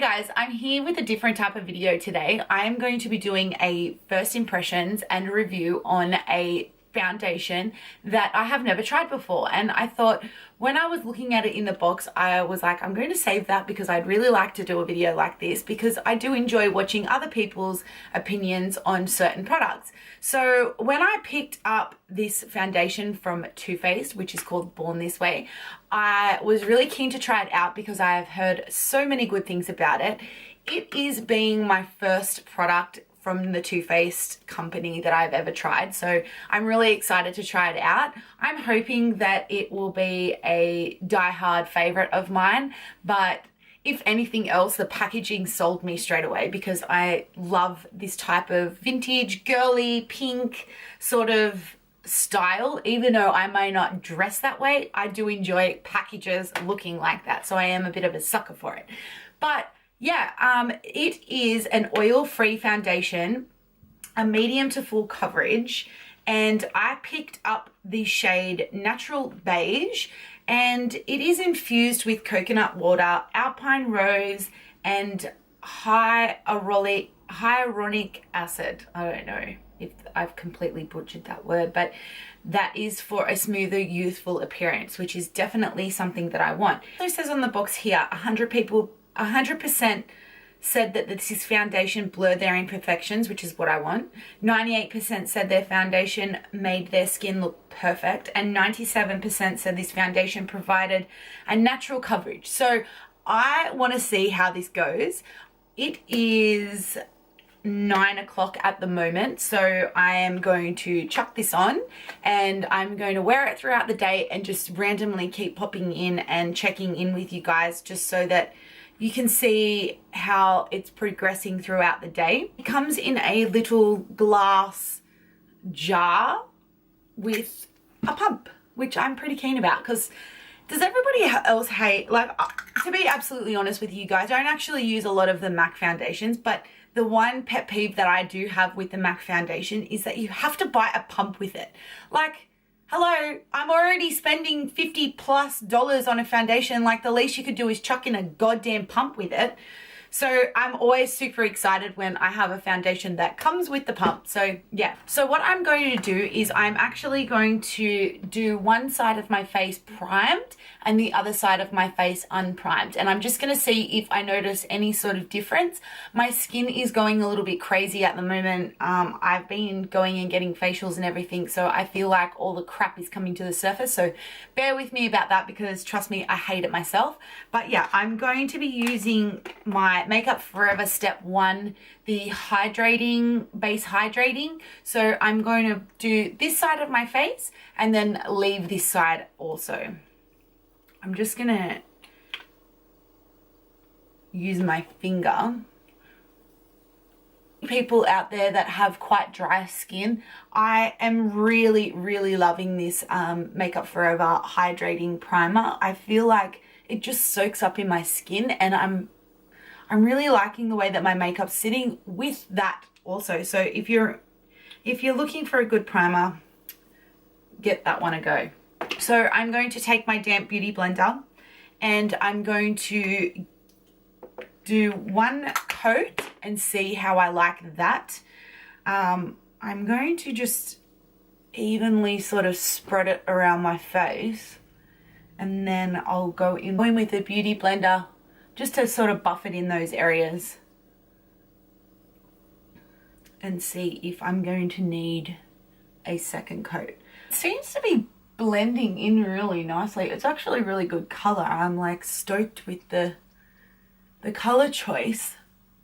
Guys, I'm here with a different type of video today. I'm going to be doing a first impressions and review on a foundation that I have never tried before, and I thought when I was looking at it in the box, I was like, I'm going to save that because I'd really like to do a video like this because I do enjoy watching other people's opinions on certain products. So when I picked up this foundation from Too Faced, which is called Born This Way, I was really keen to try it out because I have heard so many good things about it. It is being my first product from the Too Faced company that I've ever tried, so I'm really excited to try it out. I'm hoping that it will be a die-hard favorite of mine, but if anything else, the packaging sold me straight away because I love this type of vintage, girly, pink sort of style. Even though I may not dress that way, I do enjoy packages looking like that, so I am a bit of a sucker for it. But yeah, it is an oil-free foundation, a medium to full coverage, and I picked up the shade Natural Beige, and it is infused with coconut water, alpine rose, and hyaluronic acid. I don't know if I've completely butchered that word, but that is for a smoother, youthful appearance, which is definitely something that I want. It says on the box here, 100% said that this foundation blurred their imperfections, which is what I want. 98% said their foundation made their skin look perfect, and 97% said this foundation provided a natural coverage. So I want to see how this goes. It is 9 o'clock at the moment, so I am going to chuck this on and I'm going to wear it throughout the day and just randomly keep popping in and checking in with you guys just so that you can see how it's progressing throughout the day. It comes in a little glass jar with a pump, which I'm pretty keen about because does everybody else hate, like, to be absolutely honest with you guys, I don't actually use a lot of the MAC foundations, but the one pet peeve that I do have with the MAC foundation is that you have to buy a pump with it. Like, hello, I'm already spending $50+ on a foundation. Like, the least you could do is chuck in a goddamn pump with it. So I'm always super excited when I have a foundation that comes with the pump. So yeah, so what I'm going to do is I'm actually going to do one side of my face primed and the other side of my face unprimed. And I'm just going to see if I notice any sort of difference. My skin is going a little bit crazy at the moment. I've been going and getting facials and everything, so I feel like all the crap is coming to the surface. So bear with me about that because trust me, I hate it myself. But yeah, I'm going to be using my Makeup Forever Step 1, the base hydrating. So I'm going to do this side of my face and then leave this side also. I'm just gonna use my finger. People out there that have quite dry skin, I am really loving this Makeup Forever hydrating primer. I feel like it just soaks up in my skin, and I'm really liking the way that my makeup's sitting with that also. So if you're looking for a good primer, get that one a go. So I'm going to take my damp beauty blender and I'm going to do one coat and see how I like that. I'm going to just evenly sort of spread it around my face, and then I'll go in with the beauty blender just to sort of buff it in those areas and see if I'm going to need a second coat. It seems to be blending in really nicely. It's actually really good color. I'm like stoked with the color choice.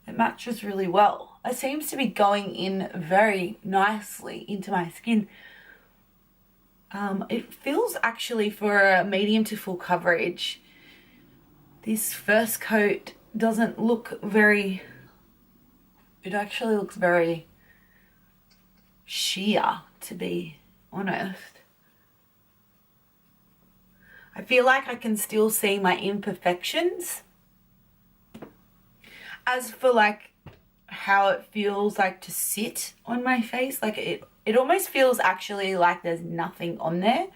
It matches really well. It seems to be going in very nicely into my skin. It feels actually for a medium to full coverage, this first coat doesn't look very, it actually looks very sheer, to be honest. I feel like I can still see my imperfections. As for like how it feels like to sit on my face, like it almost feels actually like there's nothing on there.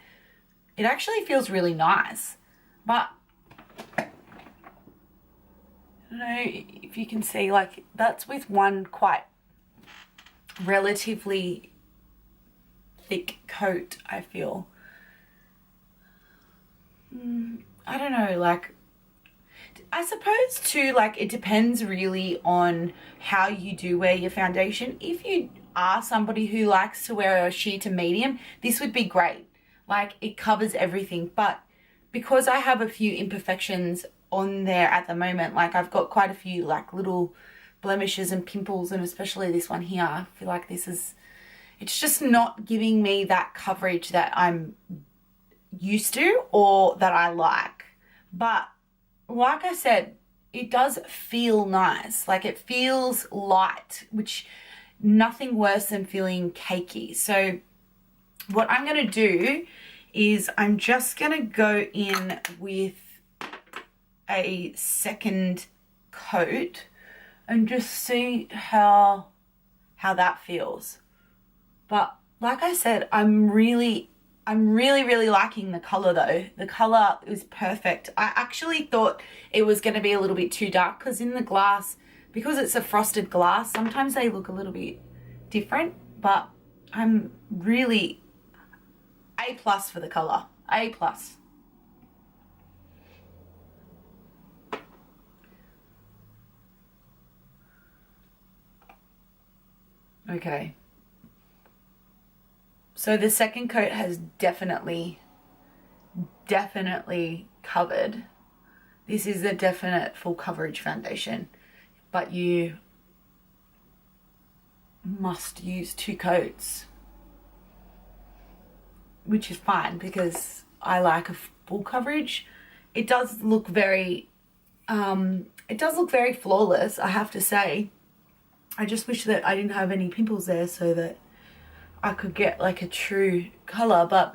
It actually feels really nice, but I don't know if you can see, like, that's with one quite relatively thick coat, I feel. I don't know, like, I suppose too, like, it depends really on how you do wear your foundation. If you are somebody who likes to wear a sheer to medium, this would be great. Like, it covers everything. But because I have a few imperfections on there at the moment, like I've got quite a few like little blemishes and pimples, and especially this one here, I feel like it's just not giving me that coverage that I'm used to or that I like. But like I said, it does feel nice. Like, it feels light, which nothing worse than feeling cakey. So what I'm going to do is I'm just going to go in with a second coat and just see how that feels. But like I said, I'm really liking the color though. The color is perfect. I actually thought it was going to be a little bit too dark because in the glass, because it's a frosted glass, sometimes they look a little bit different, but I'm really A+ for the color. A+. Okay. So the second coat has definitely covered. This is a definite full coverage foundation, but you must use 2 coats, which is fine because I like a full coverage. It does look very flawless, I have to say. I just wish that I didn't have any pimples there so that I could get like a true color, but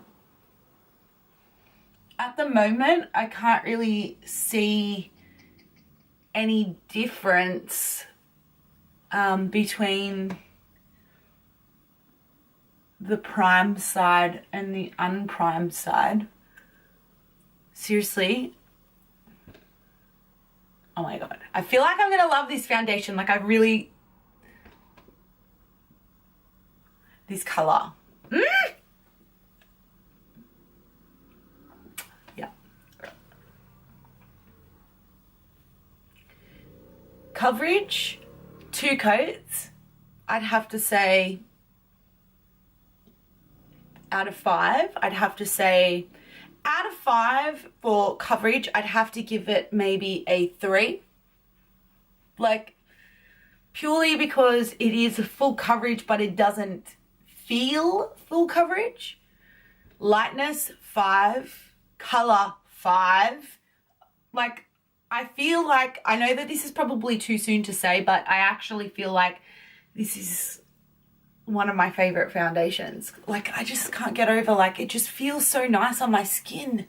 at the moment I can't really see any difference between the prime side and the unprimed side. Seriously. Oh my god. I feel like I'm gonna love this foundation. Like, this color. Yeah. Coverage, 2 coats, I'd have to say out of 5, I'd have to say out of 5 for coverage, I'd have to give it maybe a 3. Like, purely because it is a full coverage, but it doesn't feel full coverage. Lightness, 5. Color, 5. Like, I feel like, I know that this is probably too soon to say, but I actually feel like this is one of my favorite foundations. Like, I just can't get over, like, it just feels so nice on my skin.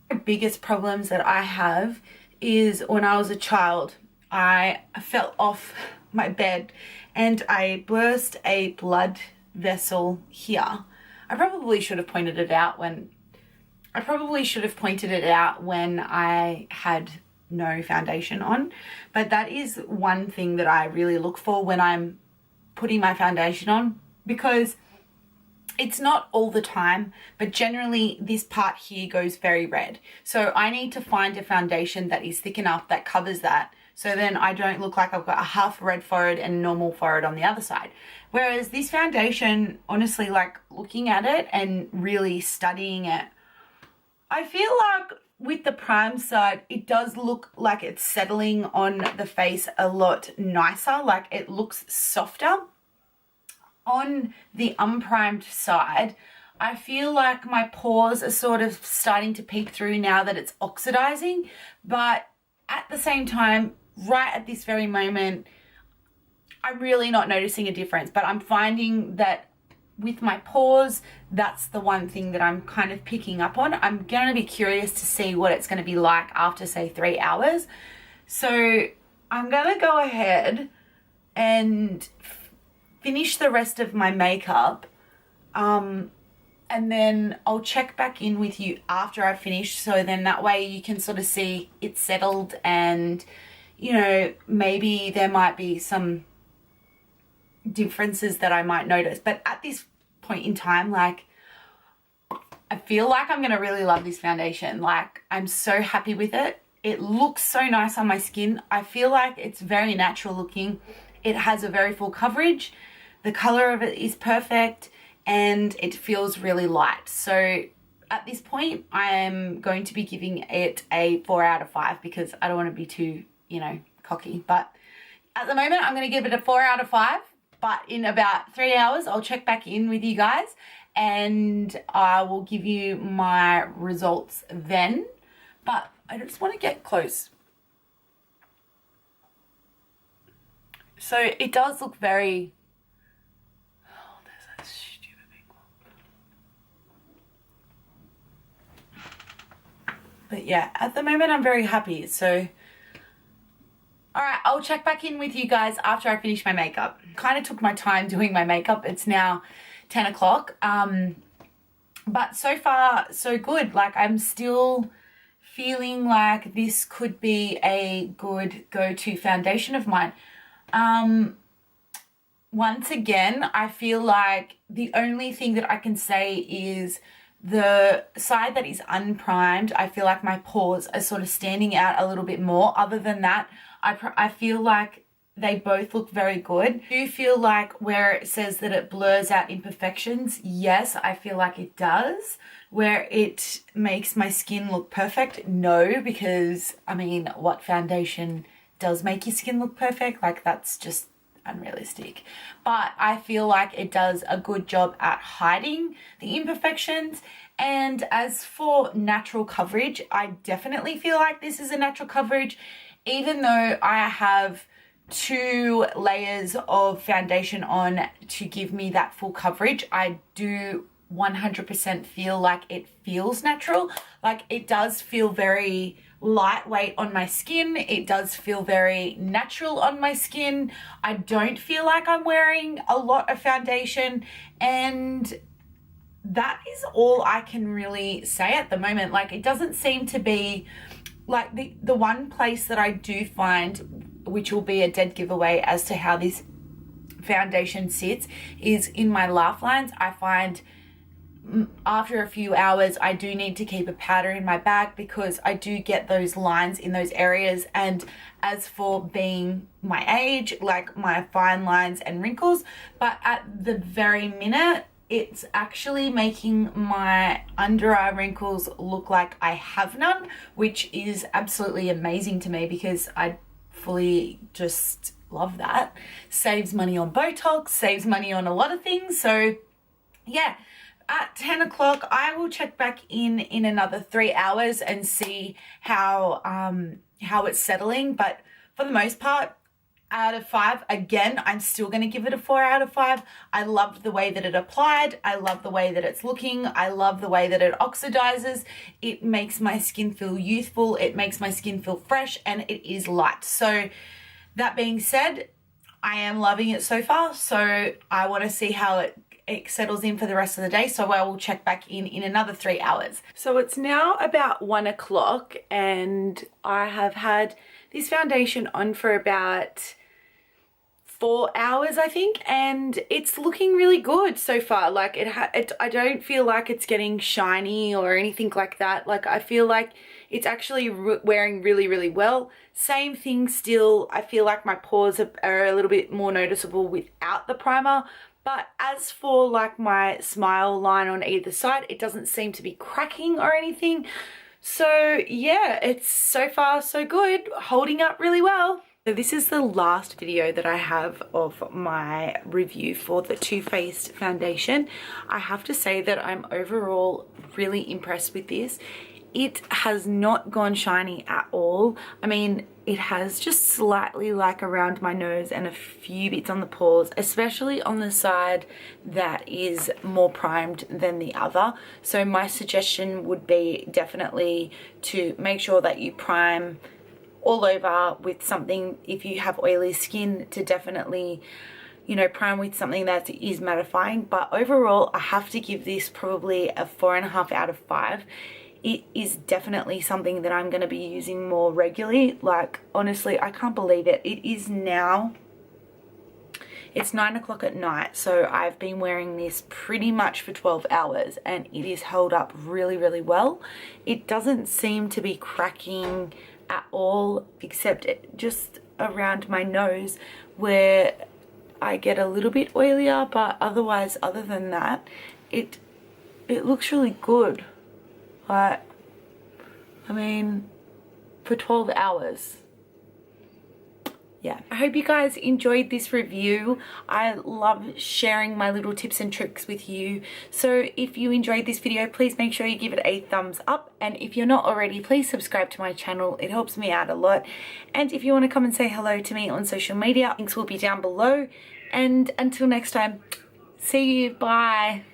The biggest problems that I have is when I was a child, I fell off my bed and I burst a blood vessel here. I probably should have pointed it out when I had no foundation on, but that is one thing that I really look for when I'm putting my foundation on, because it's not all the time, but generally this part here goes very red. So I need to find a foundation that is thick enough that covers that, so then I don't look like I've got a half red forehead and a normal forehead on the other side. Whereas this foundation, honestly, like looking at it and really studying it, I feel like with the prime side, it does look like it's settling on the face a lot nicer. Like, it looks softer. On the unprimed side, I feel like my pores are sort of starting to peek through now that it's oxidizing. But at the same time, right at this very moment, I'm really not noticing a difference. But I'm finding that with my pores, that's the one thing that I'm kind of picking up on. I'm going to be curious to see what it's going to be like after, say, 3 hours. So I'm going to go ahead and finish the rest of my makeup. and then I'll check back in with you after I finish, so then that way you can sort of see it's settled, and you know, maybe there might be some differences that I might notice. But at this point in time, like, I feel like I'm gonna really love this foundation. Like, I'm so happy with it. It looks so nice on my skin. I feel like it's very natural looking. It has a very full coverage. The color of it is perfect, and it feels really light. So at this point, I am going to be giving it a 4 out of 5 because I don't want to be too, you know, cocky. But at the moment, I'm going to give it a 4 out of 5. But in about 3 hours, I'll check back in with you guys and I will give you my results then. But I just want to get close. So it does look very... Oh, there's that stupid big one. But yeah, at the moment I'm very happy. So, all right, I'll check back in with you guys after I finish my makeup. Kind of took my time doing my makeup. It's now 10 o'clock. But so far, so good. Like, I'm still feeling like this could be a good go-to foundation of mine. Once again, I feel like the only thing that I can say is the side that is unprimed, I feel like my pores are sort of standing out a little bit more. Other than that, I feel like they both look very good. Do you feel like where it says that it blurs out imperfections? Yes, I feel like it does. Where it makes my skin look perfect? No, because I mean, what foundation does make your skin look perfect? Like, that's just unrealistic. But I feel like it does a good job at hiding the imperfections. And as for natural coverage, I definitely feel like this is a natural coverage. Even though I have 2 layers of foundation on to give me that full coverage, I do 100% feel like it feels natural. Like, it does feel very lightweight on my skin. It does feel very natural on my skin. I don't feel like I'm wearing a lot of foundation, and that is all I can really say at the moment. Like, it doesn't seem to be like the one place that I do find, which will be a dead giveaway as to how this foundation sits, is in my laugh lines. I find after a few hours I do need to keep a powder in my bag because I do get those lines in those areas. And as for being my age, like my fine lines and wrinkles, but at the very minute it's actually making my under eye wrinkles look like I have none, which is absolutely amazing to me because I fully just love that. Saves money on Botox, saves money on a lot of things. So yeah, at 10 o'clock, I will check back in another 3 hours and see how it's settling. But for the most part, out of 5, again, I'm still going to give it a 4 out of 5. I loved the way that it applied. I love the way that it's looking. I love the way that it oxidizes. It makes my skin feel youthful. It makes my skin feel fresh, and it is light. So that being said, I am loving it so far. So I want to see how it settles in for the rest of the day. So I will check back in another 3 hours. So it's now about 1 o'clock and I have had this foundation on for about 4 hours, I think, and it's looking really good so far. Like, I don't feel like it's getting shiny or anything like that. Like, I feel like it's actually wearing really, really well. Same thing still, I feel like my pores are a little bit more noticeable without the primer. But as for like my smile line on either side, it doesn't seem to be cracking or anything. So yeah, it's so far so good, holding up really well. So this is the last video that I have of my review for the Too Faced foundation. I have to say that I'm overall really impressed with this. It has not gone shiny at all. I mean, it has just slightly like around my nose and a few bits on the pores, especially on the side that is more primed than the other. So my suggestion would be definitely to make sure that you prime all over with something, if you have oily skin, to definitely, you know, prime with something that is mattifying. But overall, I have to give this probably a 4.5 out of 5. It is definitely something that I'm going to be using more regularly. Like, honestly, I can't believe it. It is now, it's 9 o'clock at night, so I've been wearing this pretty much for 12 hours and it is held up really, really well. It doesn't seem to be cracking at all, except just around my nose where I get a little bit oilier, but otherwise, other than that, it looks really good. Like, I mean, for 12 hours. Yeah, I hope you guys enjoyed this review. I love sharing my little tips and tricks with you. So if you enjoyed this video, please make sure you give it a thumbs up. And if you're not already, please subscribe to my channel. It helps me out a lot. And if you want to come and say hello to me on social media, links will be down below. And until next time, see you. Bye.